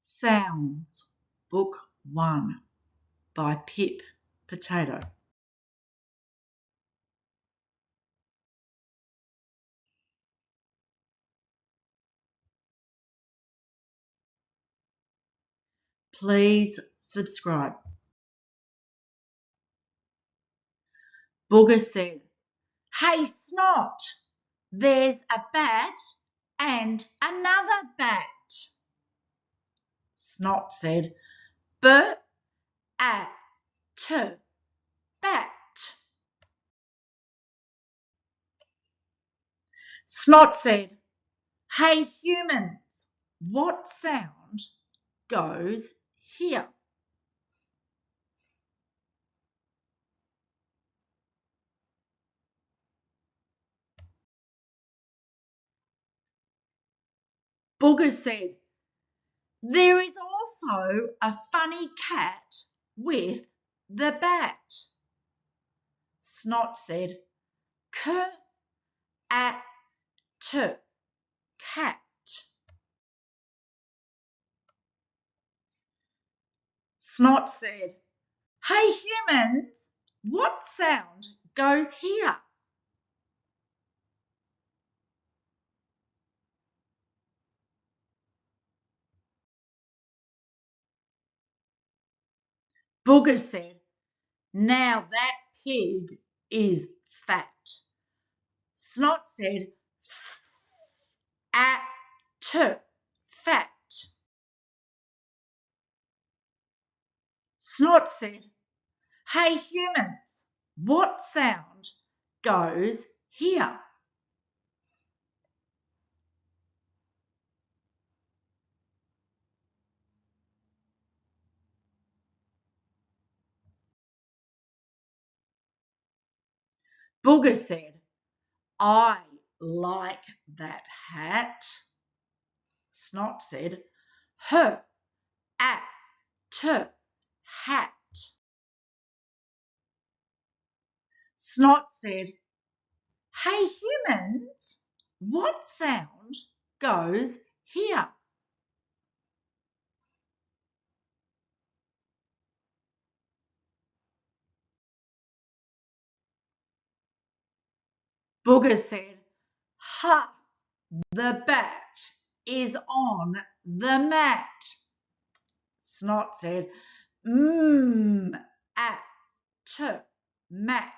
Sounds, Book 1 by Pip Potato. Please subscribe. Booger said, "Hey Snot, there's a bat and another bat." Snot said, "B-A-T, bat." Snot said, "Hey humans, what sound goes here?" Booger said, "There is also a funny cat with the bat." Snot said, "K-A-T, cat." Snot said, "Hey humans, what sound goes here?" Booger said, "Now that pig is fat." Snot said, "F-A-T, fat." Snot said, "Hey humans, what sound goes here?" Booger said, "I like that hat." Snot said, "H-A-T, hat." Snot said, "Hey humans, what sound goes here?" Booger said, "Ha, the bat is on the mat." Snot said, at, mat."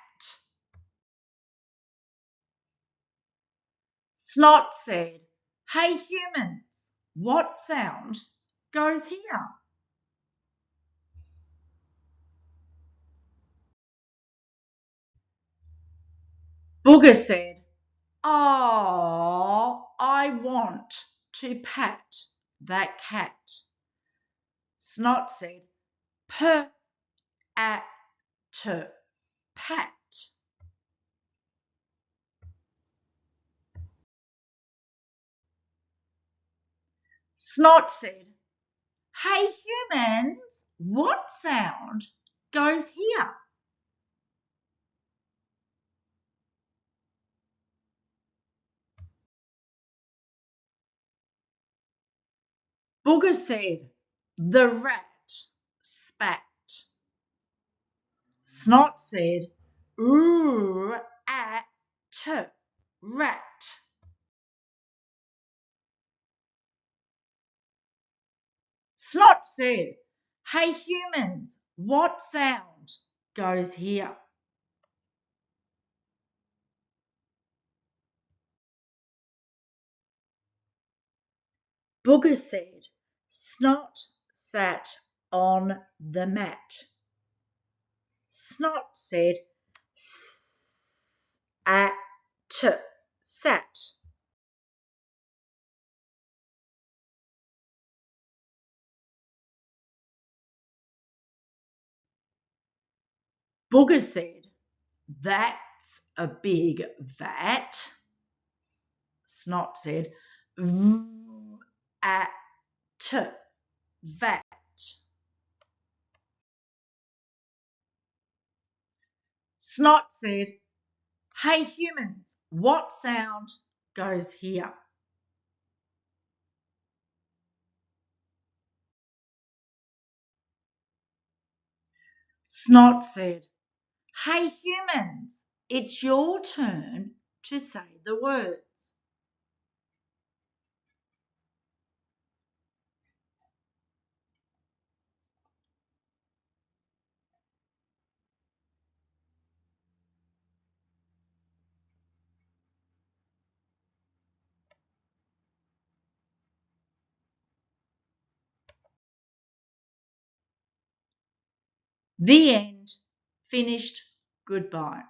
Snot said, "Hey humans, what sound goes here?" Booger said, "Oh, I want to pat that cat." Snot said, "P-A-T, pat." Snot said, "Hey humans, what sound goes here?" Booger said, "The rat spat." Snot said, "Ooh-at, rat." Snot said, "Hey humans, what sound goes here?" Booger said, "Snot sat on the mat." Snot said, "At, sat." Booger said, "That's a big vat." Snot said, "V-at, vat." Snot said, "Hey humans, what sound goes here?" Snot said, "Hey humans, it's your turn to say the words." The end. Finished. Goodbye.